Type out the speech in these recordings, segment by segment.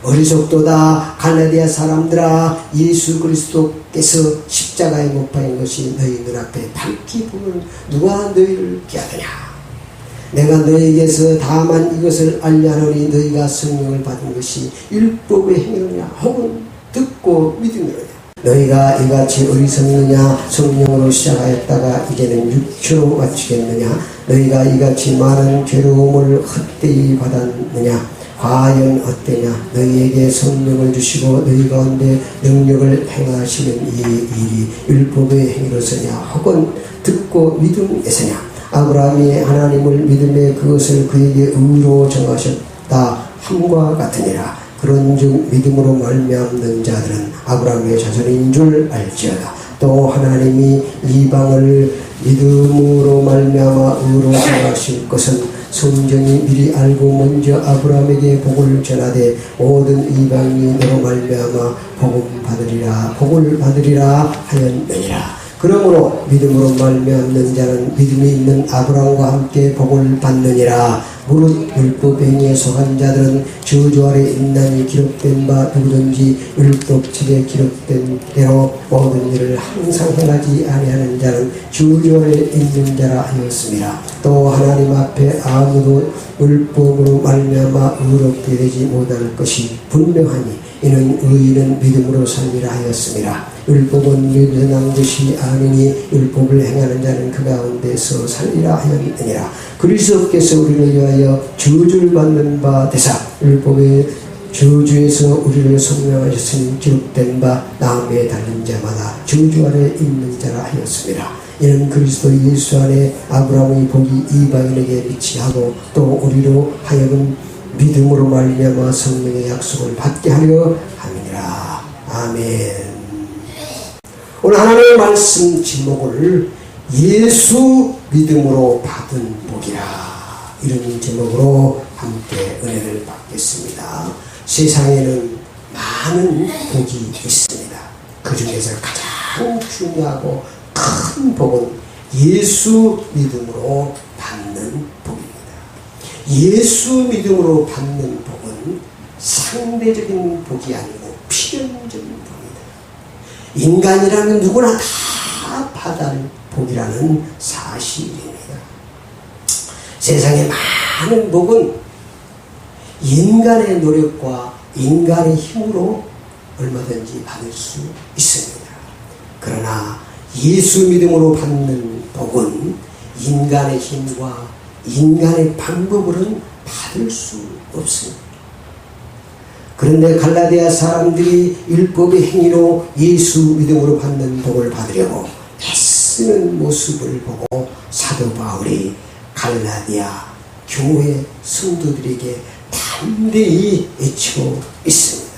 어리석도다. 갈라디아 사람들아, 예수 그리스도께서 십자가에 못 박힌 것이 너희 눈앞에 밝히 보면 누가 너희를 깨하느냐. 내가 너희에게서 다만 이것을 알려 하노니 너희가 성령을 받은 것이 율법의 행위느냐 혹은 듣고 믿음이느냐. 너희가 이같이 어리석느냐. 성령으로 시작하였다가 이제는 육체로 마치겠느냐. 너희가 이같이 많은 괴로움을 헛되이 받았느냐. 과연 어떠냐. 너희에게 성령을 주시고 너희 가운데 능력을 행하시는 이 일이 율법의 행위로서냐 혹은 듣고 믿음에서냐. 아브라함이 하나님을 믿음에 그것을 그에게 의로 정하셨다 함과 같으니라. 그런즉 믿음으로 말미암는 자들은 아브라함의 자손인 줄 알지어다. 또 하나님이 이방을 믿음으로 말미암아 의로 정하실 것은 성전이 미리 알고 먼저 아브라함에게 복을 전하되 모든 이방인이 너로 말미암아 복을 받으리라 하였느니라. 그러므로 믿음으로 말미암는 자는 믿음이 있는 아브라함과 함께 복을 받느니라. 무릇 율법 행위에 속한 자들은 저주 아래 있나니 기록된 바 누구든지 율법책에 기록된 대로 모든 일을 항상 행하지 아니하는 자는 저주 아래 있는 자라 하였습니다. 또 하나님 앞에 아무도 율법으로 말미암아 의롭게 되지 못할 것이 분명하니 이는 의인은 믿음으로 살리라 하였습니다. 율법은 믿음에서 난 것이 아니니 율법을 행하는 자는 그 가운데서 살리라 하였느니라. 그리스도께서 우리를 위하여 저주를 받는 바 되사 율법의 저주에서 우리를 속량하셨으니 기록된 바 나무에 달린 자마다 저주 아래 있는 자라 하였습니다. 이는 그리스도 예수 안에 아브라함의 복이 이방인에게 미치하고 또 우리로 하여금 믿음으로 말미암아 성령의 약속을 받게 하려 함이니라. 아멘. 오늘 하나님의 말씀 제목을 예수 믿음으로 받은 복이라, 이런 제목으로 함께 은혜를 받겠습니다. 세상에는 많은 복이 있습니다. 그 중에서 가장 중요하고 큰 복은 예수 믿음으로 받는 복입니다. 예수 믿음으로 받는 복은 상대적인 복이 아니고 필연적인 복입니다. 인간이라면 누구나 다 받아야 할 복이라는 사실입니다. 세상에 많은 복은 인간의 노력과 인간의 힘으로 얼마든지 받을 수 있습니다. 그러나 예수 믿음으로 받는 복은 인간의 힘과 인간의 방법으로는 받을 수 없습니다. 그런데 갈라디아 사람들이 율법의 행위로 예수 믿음으로 받는 복을 받으려고 애쓰는 모습을 보고 사도 바울이 갈라디아 교회 성도들에게 담대히 외치고 있습니다.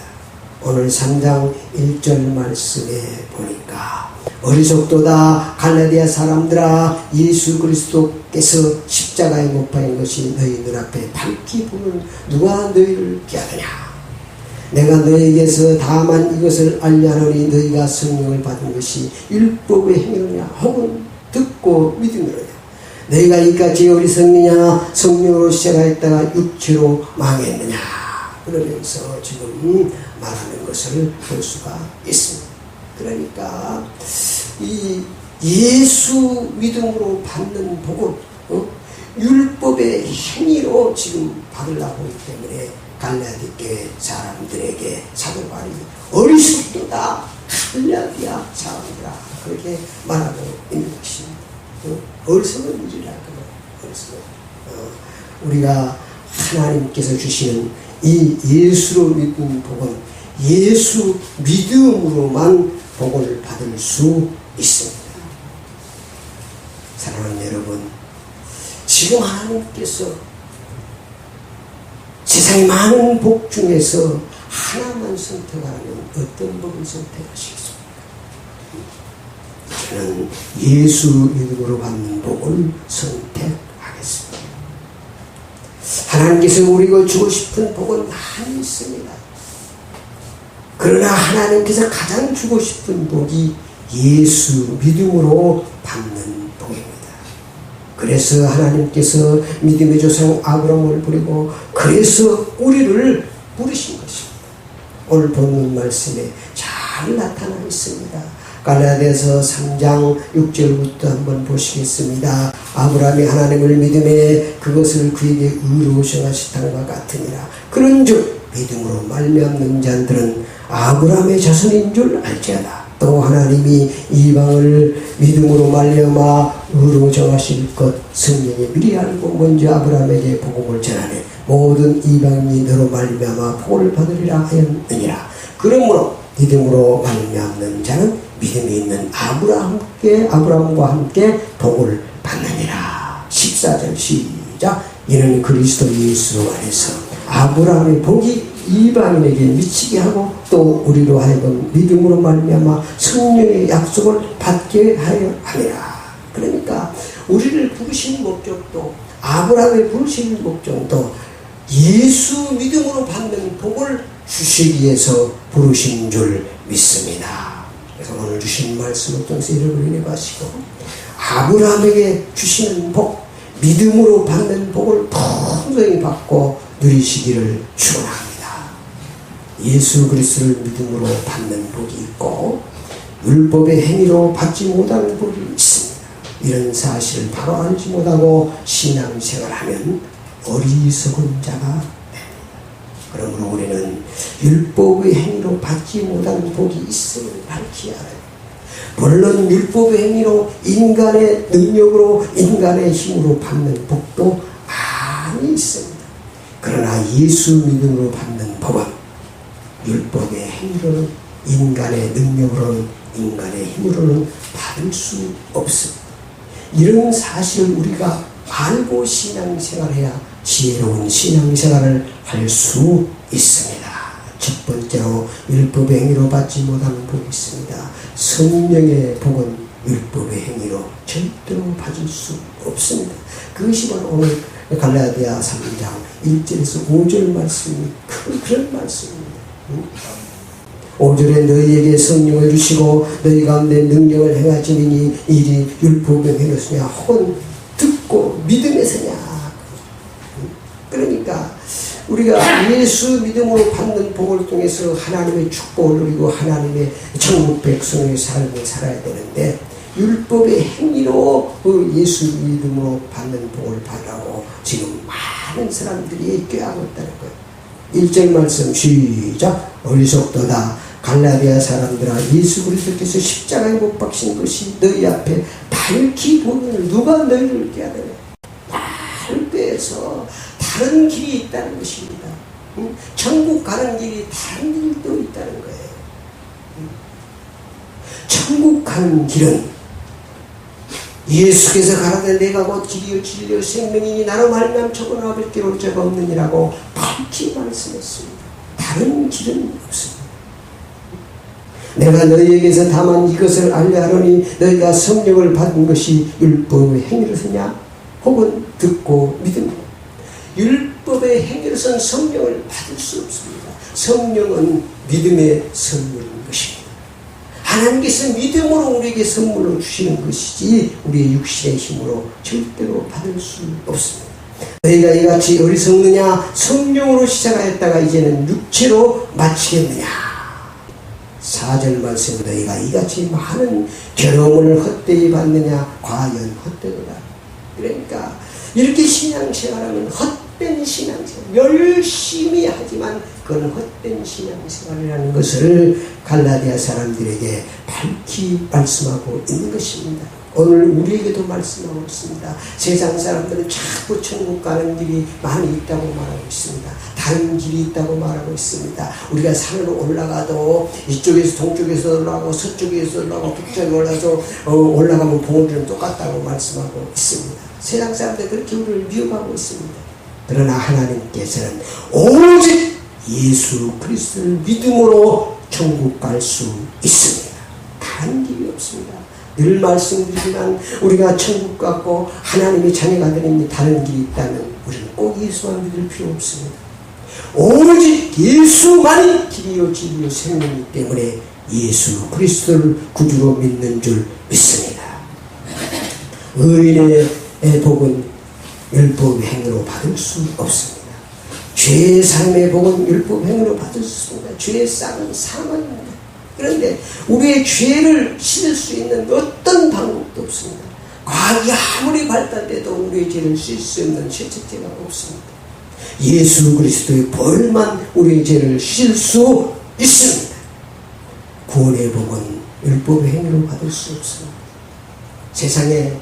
오늘 3장 1절 말씀에 보니까 어리석도다. 갈라디아 사람들아, 예수 그리스도께서 십자가에 못 박힌 것이 너희 눈앞에 밝히 보면 누가 너희를 깨하느냐. 내가 너희에게서 다만 이것을 알려 하노니 너희가 성령을 받은 것이 율법의 행위느냐 혹은 듣고 믿음이느냐. 너희가 이까지 어리석느냐. 성령으로 시작하였다가 육체로 망했느냐. 그러면서 지금 말하는 것을 볼 수가 있습니다. 그러니까 이 예수 믿음으로 받는 복은 율법의 행위로 지금 받으려고 하기 때문에 갈라디아 사람들에게 사도 바울이 어리석도다. 갈라디아 사람들아, 그렇게 말하고 있는 것입니다. 어리석은 일이라 어리석은. 우리가 하나님께서 주시는 이 예수로 믿는 복은 예수 믿음으로만 복을 받을 수 있습니다. 사랑하는 여러분, 지금 하나님께서 세상의 많은 복 중에서 하나만 선택하면 어떤 복을 선택하시겠습니까? 저는 예수 믿음으로 받는 복을 선택하겠습니다. 하나님께서 우리가 주고 싶은 복은 많이 있습니다. 그러나 하나님께서 가장 주고 싶은 복이 예수 믿음으로 받는 복입니다. 그래서 하나님께서 믿음의 조상 아브라함을 부리고 그래서 우리를 부르신 것입니다. 오늘 본문 말씀에 잘 나타나 있습니다. 갈라디아서 3장 6절부터 한번 보시겠습니다. 아브라함이 하나님을 믿음에 그것을 그에게 의로워 정하시다과 같으니라. 그런즉 믿음으로 말미암는 자들은 아브라함의 자손인 줄 알지어다. 또 하나님이 이방을 믿음으로 말미암아 의로 정하실 것 성령이 미리 알고 먼저 아브라함에게 복음을 전하네 모든 이방인이 너로 말미암아 복을 받으리라 하였느니라. 그러므로 믿음으로 말미암는 자는 믿음이 있는 아브라함과 함께 복을 받느니라. 14절 시작. 이는 그리스도 예수 안에서 아브라함의 복이 이방인에게 미치게 하고 또 우리로 하여금 믿음으로 말미암아 성령의 약속을 받게 하여 하니라. 그러니까 우리를 부르신 목적도 아브라함의 부르신 목적도 예수 믿음으로 받는 복을 주시기 위해서 부르신 줄 믿습니다. 그래서 오늘 주신 말씀을 통해서 여러분이 마시고 아브라함에게 주시는 복, 믿음으로 받는 복을 풍성히 받고 누리시기를 축원합니다. 예수 그리스도를 믿음으로 받는 복이 있고 율법의 행위로 받지 못하는 복이 있습니다. 이런 사실을 바로 알지 못하고 신앙생활하면 어리석은 자가 됩니다. 그러므로 우리는 율법의 행위로 받지 못하는 복이 있음을 밝히 알아요. 물론 율법의 행위로 인간의 능력으로 인간의 힘으로 받는 복도 많이 있습니다. 그러나 예수 믿음으로 받는 복은 율법의 행위로는 인간의 능력으로는 인간의 힘으로는 받을 수 없습니다. 이런 사실을 우리가 알고 신앙생활해야 지혜로운 신앙생활을 할 수 있습니다. 첫 번째로 율법의 행위로 받지 못하는 복이 있습니다. 성령의 복은 율법의 행위로 절대로 받을 수 없습니다. 그것이 바로 오늘 갈라디아 3장 1절에서 5절 말씀이 그런 말씀입니다. 5절에 너희에게 성령을 주시고 너희 가운데 능력을 행하시니 이리 율법의 행위로서냐 혹은 듣고 믿음에서냐. 그러니까 우리가 예수 믿음으로 받는 복을 통해서 하나님의 축복을 누리고 하나님의 천국 백성의 삶을 살아야 되는데 율법의 행위로 그 예수 믿음으로 받는 복을 받으라고 지금 많은 사람들이 꾀하고 있다는 거예요. 1절 말씀 시작. 어리석도다 갈라디아 사람들아 예수 그리스도께서 십자가에 못 박힌 것이 너희 앞에 밝히 보이는 누가 너희를 깨하느냐. 날 빼서 다른 길이 있다는 것입니다. 천국 가는 길이 다른 길도 있다는 거예요. 천국 가는 길은 예수께서 가라되 내가 곧 길이요 진리요 생명이니 나로 말미암아 저거나 아버지께 올 자가 없느니라고 밝히 말씀했습니다. 다른 길은 없습니다. 내가 너희에게서 다만 이것을 알려하노니 너희가 성령을 받은 것이 율법의 행위로서냐 혹은 듣고 믿음이냐. 율법의 행위로서는 성령을 받을 수 없습니다. 성령은 믿음의 선물인 것입니다. 하나님께서 믿음으로 우리에게 선물로 주시는 것이지 우리의 육신의 힘으로 절대로 받을 수 없습니다. 너희가 이같이 어리석느냐 성령으로 시작하였다가 이제는 육체로 마치겠느냐. 4절 말씀 너희가 이같이 많은 괴로움을 헛되이 받느냐 과연 헛되도다. 그러니까 이렇게 신앙생활하면 헛된 신앙생활 열심히 하지만 그건 헛된 신앙생활이라는 것을 갈라디아 사람들에게 밝히 말씀하고 있는 것입니다. 오늘 우리에게도 말씀하고 있습니다. 세상 사람들은 자꾸 천국 가는 길이 많이 있다고 말하고 있습니다. 다른 길이 있다고 말하고 있습니다. 우리가 산으로 올라가도 이쪽에서 동쪽에서 올라가고 서쪽에서 올라가고 북쪽에 올라가서 올라가면 봉우리는 똑같다고 말씀하고 있습니다. 세상 사람들 그렇게 우리를 미혹하고 있습니다. 그러나 하나님께서는 오직 예수 그리스도를 믿음으로 천국 갈 수 있습니다. 다른 길이 없습니다. 늘 말씀드리지만 우리가 천국 갔고 하나님의 자녀가 되는 다른 길이 있다면 우리는 꼭 예수만 믿을 필요 없습니다. 오직 예수만이 길이요 진리요 생명이기 때문에 예수 그리스도를 구주로 믿는 줄 믿습니다. 의인의 복은 율법의 행위로 받을 수 없습니다. 죄의 삶의 복은 율법 행위로 받을 수 있습니다. 죄의 싹은 사망입니다. 그런데 우리의 죄를 씻을 수 있는 어떤 방법도 없습니다. 과학이 아무리 발달돼도 우리의 죄를 씻을 수 없는 세척제가 없습니다. 예수 그리스도의 보혈만 우리의 죄를 씻을 수 있습니다. 구원의 복은 율법의 행위로 받을 수 없습니다. 세상에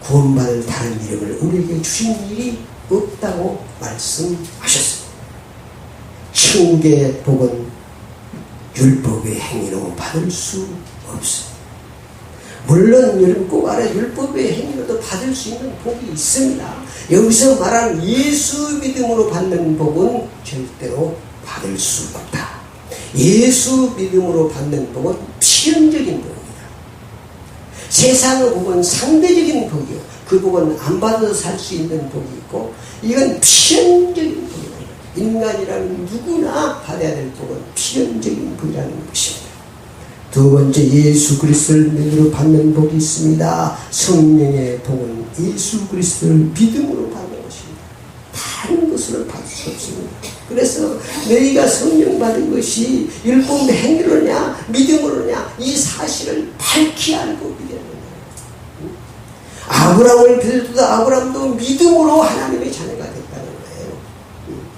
구원받을 다른 이름을 우리에게 주신 일이 없다고 말씀하셨습니다. 천국의 복은 율법의 행위로 받을 수 없습니다. 물론 여러분 꼭 알아야 율법의 행위로도 받을 수 있는 복이 있습니다. 여기서 말하는 예수 믿음으로 받는 복은 절대로 받을 수 없다. 예수 믿음으로 받는 복은 필연적인 복입니다. 세상의 복은 상대적인 복이요. 그 복은 안 받아서 살 수 있는 복이 있고, 이건 필연적인 복이다. 인간이라는 누구나 받아야 될 복은 필연적인 복이라는 것입니다. 두 번째, 예수 그리스도를 믿음으로 받는 복이 있습니다. 성령의 복은 예수 그리스도를 믿음으로 받는 것입니다. 다른 것으로 받을 수 없습니다. 그래서 너희가 성령 받은 것이 율법 행위로냐 믿음으로냐 이 사실을 밝히 알고 믿어야 된다. 아브라함을 빌어도 아브라함도 믿음으로 하나님의 자녀가 됐다는 거예요.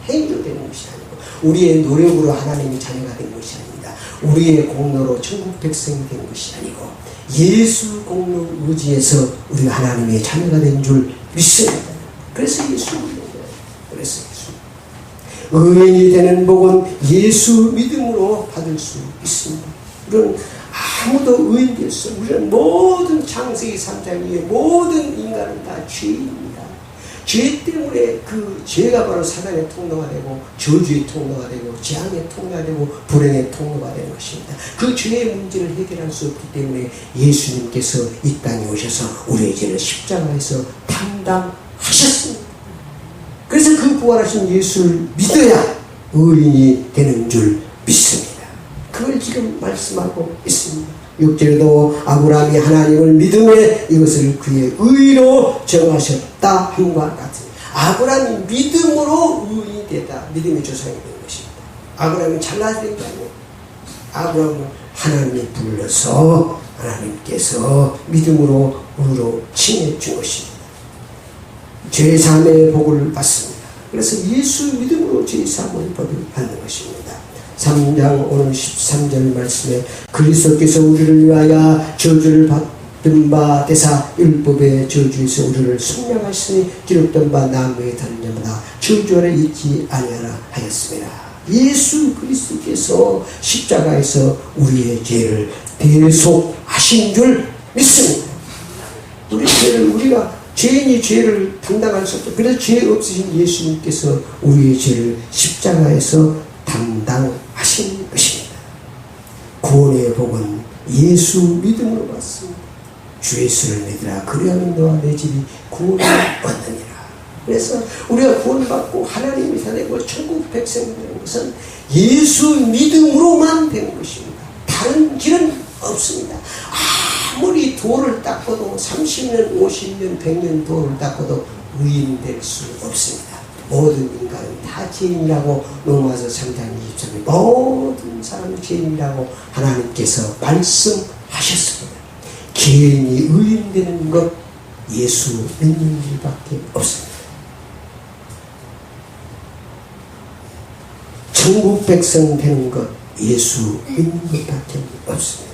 행위로 되는 것이 아니고 우리의 노력으로 하나님의 자녀가 된 것이 아닙니다. 우리의 공로로 천국 백성이 된 것이 아니고 예수 공로 의지에서 우리가 하나님의 자녀가 된 줄 믿습니다. 그래서 예수 믿는 거예요. 그래서 예수. 의인이 되는 복은 예수 믿음으로 받을 수 있습니다. 우리는 아무도 의인 될 수 없습니다. 우리는 모든 창세기 3장 위에 모든 인간은 다 죄인입니다. 죄 때문에 그 죄가 바로 사단의 통로가 되고 저주의 통로가 되고 재앙의 통로가 되고 불행의 통로가 되는 것입니다. 그 죄의 문제를 해결할 수 없기 때문에 예수님께서 이 땅에 오셔서 우리의 죄를 십자가에서 담당하셨습니다. 그래서 그 부활하신 예수를 믿어야 의인이 되는 줄 믿습니다. 그걸 지금 말씀하고 있습니다. 6절에도 아브라함이 하나님을 믿음에 이것을 그의 의로 정하셨다 함과 같으니 아브라함이 믿음으로 의인이 되다. 믿음의 조상이 된 것입니다. 아브라함이 잘나야 된 게 아니에요. 아브라함을 하나님이 불러서 하나님께서 믿음으로 의로 칭해 준 것입니다. 죄사함의 복을 받습니다. 그래서 예수 믿음으로 죄사함의 복을 받는 것입니다. 3장 오늘 13절 말씀에 그리스도께서 우리를 위하여 저주를 받은 바 되사 율법의 저주에서 우리를 속량하시니 기록된 바 나무에 달린 자마다 저주 아래 있지 아니하라 하였습니다. 예수 그리스도께서 십자가에서 우리의 죄를 대속하신 줄 믿습니다. 우리가 죄인이 죄를 담당할 수 없죠. 그래서 죄 없으신 예수님께서 우리의 죄를 십자가에서 담당하신 것입니다. 구원의 복은 예수 믿음으로 받습니다. 주 예수를 믿으라. 그리하면 너와 내 집이 구원을 얻느니라. 그래서 우리가 구원받고 하나님이 되고 천국 백성이 되는 것은 예수 믿음으로만 되는 것입니다. 다른 길은 없습니다. 아무리 돌을 닦아도 30년, 50년, 100년 돌을 닦아도 의인 될 수 없습니다. 모든 인간은 다 죄인이라고 로마서 3장 23절 모든 사람은 죄인이라고 하나님께서 말씀하셨습니다. 죄인이 의인 되는 것 예수 믿는 일밖에 없습니다. 천국 백성 되는 것 예수 믿는 것밖에 없습니다.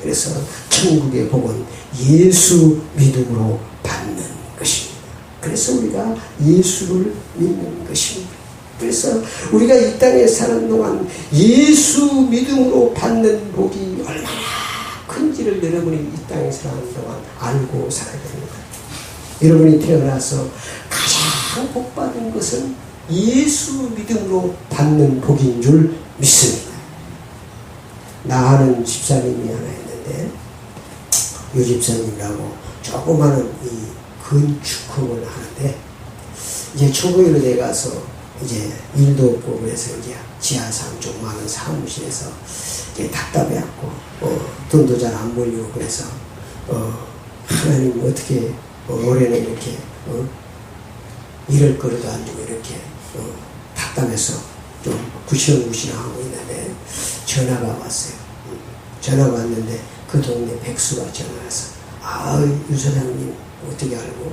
그래서 천국의 복은 예수 믿음으로 받는 것입니다. 그래서 우리가 예수를 믿는 것입니다. 그래서 우리가 이 땅에 사는 동안 예수 믿음으로 받는 복이 얼마나 큰지를 여러분이 이 땅에 사는 동안 알고 살아야 됩니다. 여러분이 태어나서 가장 복받은 것은 예수 믿음으로 받는 복인 줄 믿습니다. 나 아는 집사님이 하나 있는데 이 집사님이라고 조그마한 이 건축업을 하는데 이제 초보일로 내가서 이제 일도 없고 그래서 이제 지하상 좀 많은 사무실에서 이제 답답해갖고 돈도 잘 안 벌리고 그래서 하나님 어떻게 올해는 이렇게 이럴 거리도 안 주고 이렇게 답답해서 좀 구시렁구시렁하고 있는데 전화가 왔어요. 전화가 왔는데 그 동네 백수가 전화해서 유 사장님 어떻게 알고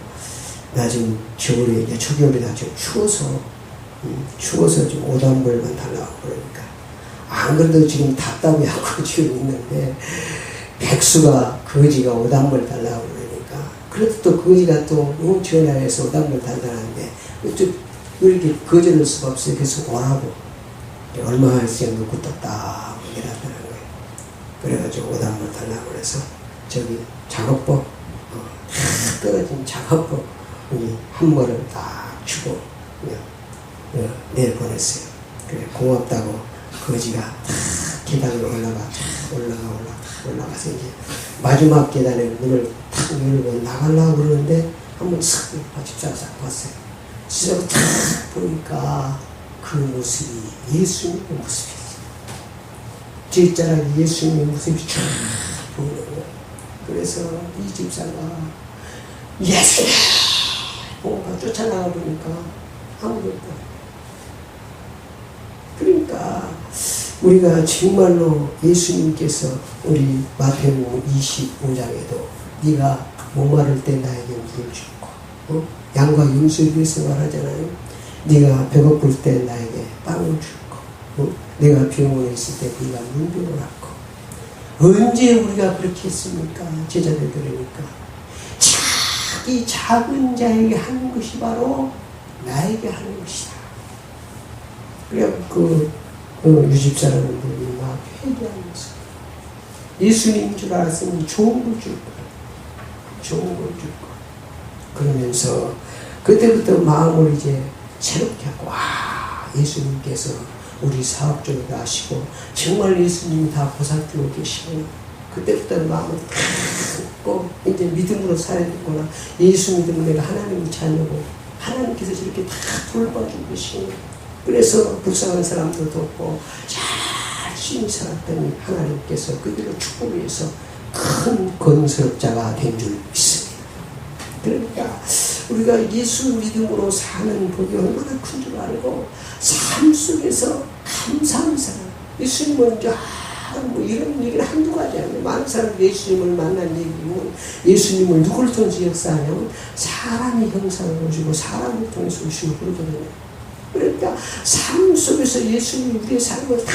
나 지금 겨울에 이제 초겨울이다 좀 추워서 좀 옷 한 벌만 달라고 그러니까 안 그래도 지금 답답해하고 지금 있는데 백수가 거지가 옷 한 벌 달라고 그러니까 그래도 또 거지가 또 전화해서 옷 한 벌 달라는데 또 이렇게 거절할 수가 없어요. 그래서 오라고 얼마 있으면 놓고 떴다 이러더라는 거예요. 그래가지고 옷 한 벌 달라고 그래서 저기 작업복 탁 떨어진 작업복 한 벌을 딱 주고 그냥 내보냈어요. 그래 고맙다고 거지가 탁 계단으로 올라가서 이제 마지막 계단에 문을 탁 열고 나가려고 그러는데 한번 싹 집사가 싹 봤어요. 집사가 탁 보니까 그 모습이 예수님의 모습이었어요. 뒷자락에 예수님의 모습이 쫙 보이는 거예요. 그래서 이 집사가 예수님! 뭔가 쫓아나가 보니까 아무것도 없어요. 그러니까 우리가 정말로 예수님께서 우리 마태복음 25장에도 네가 목마를 때 나에게 물을 주고 양과 염소에 대해서 말하잖아요. 네가 배고플 때 나에게 빵을 주고 내가 병원에 있을 때 네가 문병을 하고 언제 우리가 그렇게 했습니까? 제자들 들으니까 자기 작은 자에게 하는 것이 바로 나에게 하는 것이다. 그래갖고 유집사라는 분이 막 회개하면서 예수님인 줄 알았으면 좋은 걸 줄 거야. 좋은 걸 줄 거야. 그러면서 그때부터 마음을 이제 새롭게 하고 예수님께서 우리 사업적으로 하시고 정말 예수님이 다 보살피고 계시고 그때부터 마음을 닫고 이제 믿음으로 살아야겠구나. 예수 믿으면 내가 하나님을 찾고 하나님께서 저렇게 다 돌봐주고 계시고 그래서 불쌍한 사람도 돕고 열심히 살았더니 하나님께서 그들을 축복해서 큰 건설자가 된 줄 믿습니다. 그러니까 우리가 예수 믿음으로 사는 복이 얼마나 큰 줄 알고 삶 속에서 감사한 사람 예수님은 이제 이런 얘기를 한두 가지 아니에요. 많은 사람들이 예수님을 만난 얘기는 예수님을 누구를 통해서 역사하냐면 사람이 형상을 보시고 사람을 통해서 오시고 그러거든요. 그러니까 삶 속에서 예수님이 우리의 삶을 다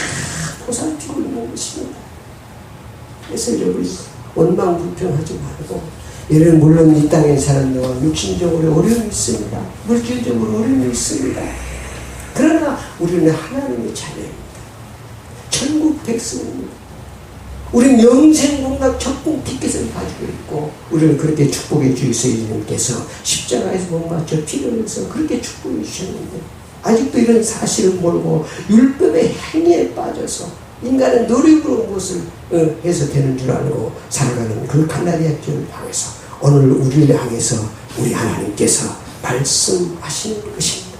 보살피고 있는 것입니다. 그래서 여러분 원망 불평하지 말고 여러분 물론 이 땅에 사는 동안 육신적으로 어려움이 있습니다. 물질적으로 어려움이 있습니다. 그러나 우리는 하나님의 자녀입니다. 천국 백성입니다. 우리는 영생공락 천국 티켓을 가지고 있고 우리를 그렇게 축복해 주셔서 예수님께서 십자가에서 못 맞춰 피를 흘려서 그렇게 축복해 주셨는데 아직도 이런 사실을 모르고 율법의 행위에 빠져서 인간은 노력으로 무엇을 해서 되는 줄 알고 살아가는 그 갈라디아 길을 향해서 오늘 우리를 향해서 우리 하나님께서 말씀하시는 것입니다.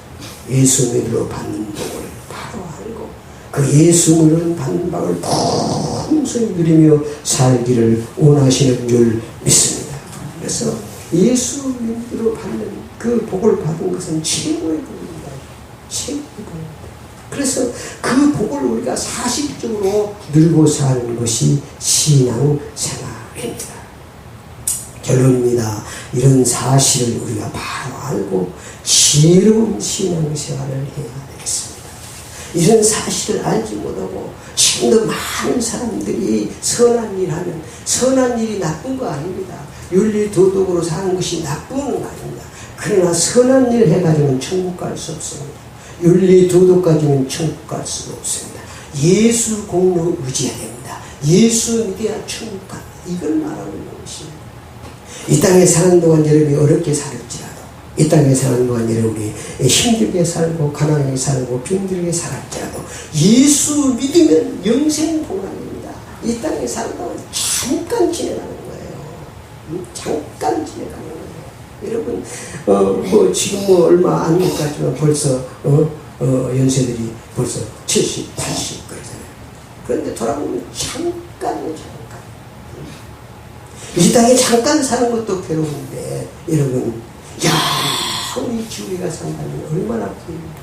예수 믿으러 받는 복을 바로 알고 그 예수 믿으러 받는 복을 풍성히 누리며 살기를 원하시는 줄 믿습니다. 그래서 예수 믿으러 받는 그 복을 받은 것은 최고의 복입니다. 최고의 복입니다. 그래서 그 복을 우리가 사실적으로 누리고 사는 것이 신앙생활입니다. 결론입니다. 이런 사실을 우리가 바로 알고 지혜로운 신앙생활을 해야 되겠습니다. 이런 사실을 알지 못하고 지금도 많은 사람들이 선한 일하는 선한 일이 나쁜 거 아닙니다. 윤리 도덕으로 사는 것이 나쁜 거 아닙니다. 그러나 선한 일 해가지고는 천국 갈 수 없습니다. 윤리 도덕 가지고는 천국 갈 수가 없습니다. 예수 공로 의지해야 됩니다. 예수 믿어야 천국 간다. 이걸 말하고 있는 것입니다. 이 땅에 사는 동안 여러분이 어렵게 살았지라도 이 땅에 사는 동안 여러분이 힘들게 살고 가난하게 살고 병들게 살았지라도 예수 믿으면 영생 공간입니다. 이 땅에 사는 동안 잠깐 지내가는 거예요. 잠깐 지내가는 거예요. 여러분 뭐 지금 뭐 얼마 안 됐지만 벌써 연세들이 벌써 70, 80 그러잖아요. 그런데 돌아보면 잠깐이에요. 잠깐. 이 땅에 잠깐 사는 것도 괴로운데 여러분 우리 지우리가 산다면 얼마나 부입니까?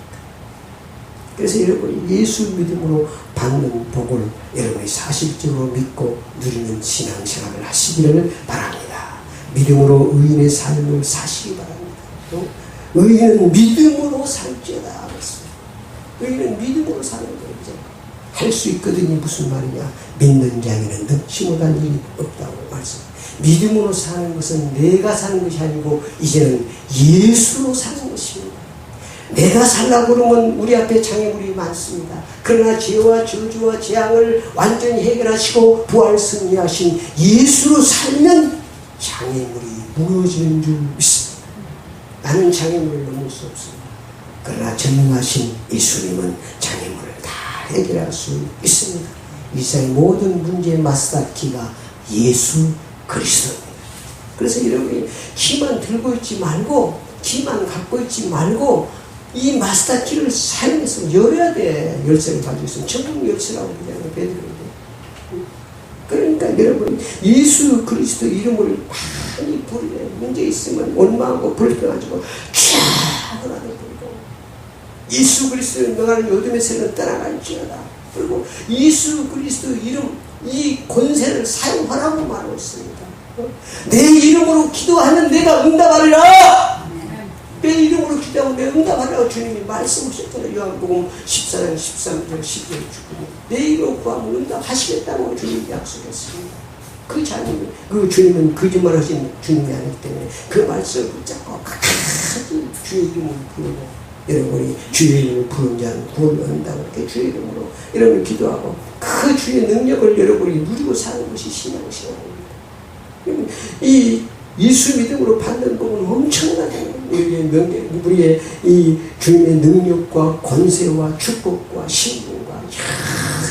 그래서 여러분 예수 믿음으로 받는 복을 여러분이 사실적으로 믿고 누리는 신앙생활을 하시기를 바랍니다. 믿음으로 의인의 삶을 사시기 바랍니다. 또 의인은 믿음으로 살지어다. 의인은 믿음으로 사는 거죠. 할 수 있거든요. 무슨 말이냐? 믿는 자에게는 능치 못할 일이 없다고 말씀. 믿음으로 사는 것은 내가 사는 것이 아니고 이제는 예수로 사는 것입니다. 내가 살라고 그러면 우리 앞에 장애물이 많습니다. 그러나 죄와 저주와 재앙을 완전히 해결하시고 부활 승리하신 예수로 살면 장애물이 무너지는 줄 믿습니다. 나는 장애물을 넘을 수 없습니다. 그러나 전능하신 예수님은 장애물을 다 해결할 수 있습니다. 이 세상의 모든 문제의 마스터키가 예수 그리스도입니다. 그래서 여러분이 키만 들고 있지 말고 키만 갖고 있지 말고 이 마스터키를 사용해서 열어야 돼. 열쇠를 가지고 있으면 전국 열쇠라고 그냥 배드는데. 그러니까 여러분 예수 그리스도 이름을 많이 부르려 문제 있으면 원망하고 불평하고 캬하고 부르고 예수 그리스도의 명하는 요즘의 새는 떠나갈지어다. 그리고 예수 그리스도 이름 이 권세를 사용하라고 말하고 있습니다. 내 이름으로 기도하면 내가 응답하리라. 내 이름으로 기도하면 내가 응답하리라고 주님이 말씀하셨잖아요. 요한복음 14장 13절 10절 주님 내 이름으로 구하면 응답하시겠다고 주님이 약속했습니다. 그 주님은 거짓말하신 주님이 아니기 때문에 그 말씀을 붙잡고 끝까지 주의 이름을 부르고 여러분이 주의 이름을 부른 자는 구원을 얻는다고 이렇게 주의 이름으로 여러분이 기도하고 그 주의 능력을 여러분이 누리고 사는 것이 신앙생활입니다. 이 예수 믿음으로 받는 복은 엄청나게 우리의 이 주님의 능력과 권세와 축복과 신분과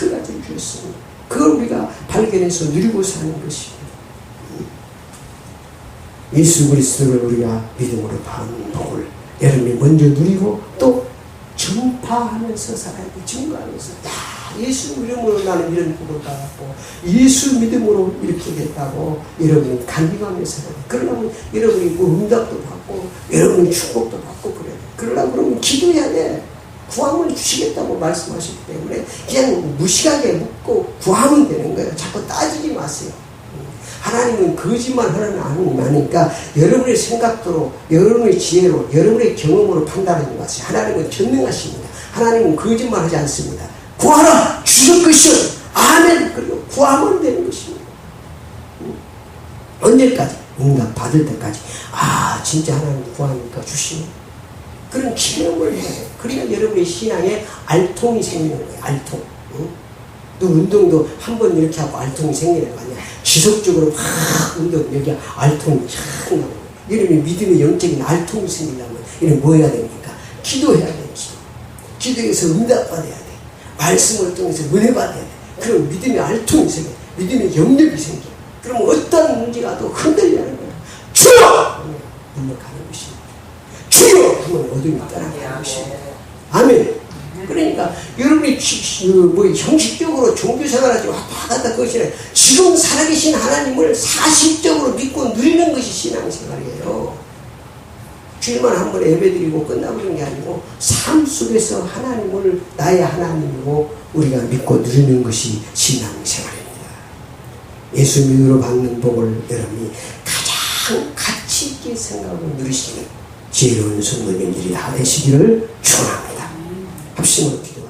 여러 가지를 주셨습니다. 그걸 우리가 발견해서 누리고 사는 것입니다. 예수 그리스도를 우리가 믿음으로 받는 복을 여러분이 먼저 누리고 또 전파하면서 살아야 돼. 증거하면서 예수 이름으로 나는 이런 복을 받았고 예수 믿음으로 이렇게 됐다고 여러분이 간증하면서 살아야 돼. 그러려면 여러분이 뭐 응답도 받고 여러분이 축복도 받고 그래야 돼. 그러려면 그러면 기도해야 돼. 구함을 주시겠다고 말씀하셨기 때문에 그냥 무식하게 묻고 구하면 되는 거예요. 자꾸 따지지 마세요. 하나님은 거짓말 하는 하나님 아니까 여러분의 생각대로 여러분의 지혜로 여러분의 경험으로 판단하지 마세요. 하나님은 전능하십니다. 하나님은 거짓말 하지 않습니다. 구하라 주실 것이요 아멘. 그리고 구하면 되는 것입니다. 언제까지? 응답 받을 때까지. 아 진짜 하나님 구하니까 주시네. 그런 체험을 해야 돼요. 그래야 여러분의 신앙에 알통이 생기는 거예요. 알통. 또 운동도 한 번 이렇게 하고 알통이 생기는 거 아니야. 지속적으로 막 운동 여기 알통이 쫙 나오는 거예요. 여러분이 믿음의 영적인 알통이 생기려면 이런 뭐 해야 됩니까? 기도해야 돼요. 기도해서 응답받아야 돼. 말씀을 통해서 은혜 받아야 돼. 그럼 믿음의 알통이 생겨. 믿음의 영역이 생겨. 그럼 어떤 문제가 또 흔들리는 거예요. 주여! 물러가는 것입니다. 주여! 하면 어둠이 떠나가는 것입니다. 아멘. 그러니까 여러분이 뭐 형식적으로 종교생활하지 왔다 갔다 그것이 아니라 지금 살아계신 하나님을 사실적으로 믿고 누리는 것이 신앙생활이에요. 주일만 한 번 예배드리고 끝나버리는 게 아니고 삶 속에서 하나님을 나의 하나님으로 우리가 믿고 누리는 것이 신앙생활입니다. 예수 믿음으로 받는 복을 여러분이 가장 가치 있게 생각하고 누리시는 지혜로운 성도님들이 다 되시기를 축원합니다. 합심으로 기도.